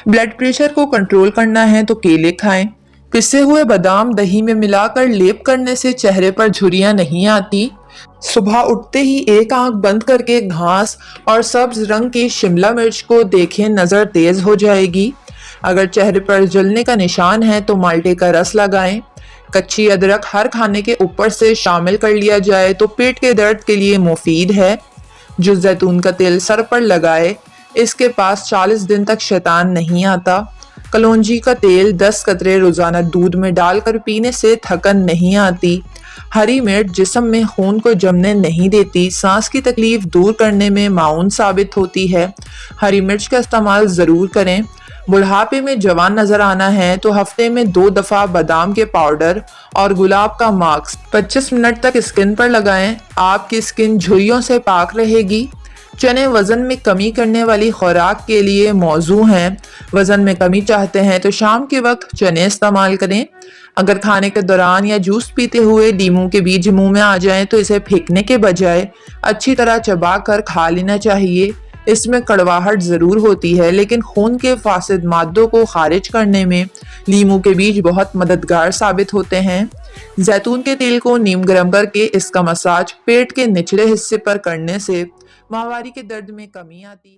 Blood pressure को control करना है तो केले खाएं। पिसे हुए बादाम दही में मिलाकर लेप करने से चेहरे पर झुर्रियां नहीं आती। सुबह उठते ही एक आंख बंद करके घास और सब्ज रंग की शिमला मिर्च को देखें, नजर तेज हो जाएगी। अगर चेहरे पर जलने का निशान है तो माल्टे का रस लगाएं। कच्ची अदरक हर खाने के ऊपर से शामिल कर लिया जाए तो पेट के दर्द के लिए मुफीद है। जो जैतून का तेल सर पर लगाए, इसके पास 40 दिन तक शैतान नहीं आता। कलौंजी का तेल 10 कतरे रोजाना दूध में डालकर पीने से थकन नहीं आती। हरी मिर्च जिस्म में खून को जमने नहीं देती, सांस की तकलीफ दूर करने में माउन साबित होती है। हरी मिर्च का इस्तेमाल ज़रूर करें। बुढ़ापे में जवान नजर आना है तो हफ्ते में 2 दफ़ा बादाम के पाउडर और गुलाब का मास्क 25 मिनट तक स्किन पर लगाएं। आपकी स्किन झुर्रियों से पाक रहेगी। चने वज़न में कमी करने वाली खुराक के लिए मौजू हैं। वज़न में कमी चाहते हैं तो शाम के वक्त चने इस्तेमाल करें। अगर खाने के दौरान या जूस पीते हुए नींबू के बीज मुंह में आ जाएं तो इसे फेंकने के बजाय अच्छी तरह चबा कर खा लेना चाहिए। इसमें कड़वाहट ज़रूर होती है, लेकिन खून के फासिद मादों को खारिज करने में नींबू के बीज बहुत मददगार साबित होते हैं। जैतून के तेल को नीम गर्म करके इसका मसाज पेट के निचले हिस्से पर करने से माहवारी के दर्द में कमी आती है।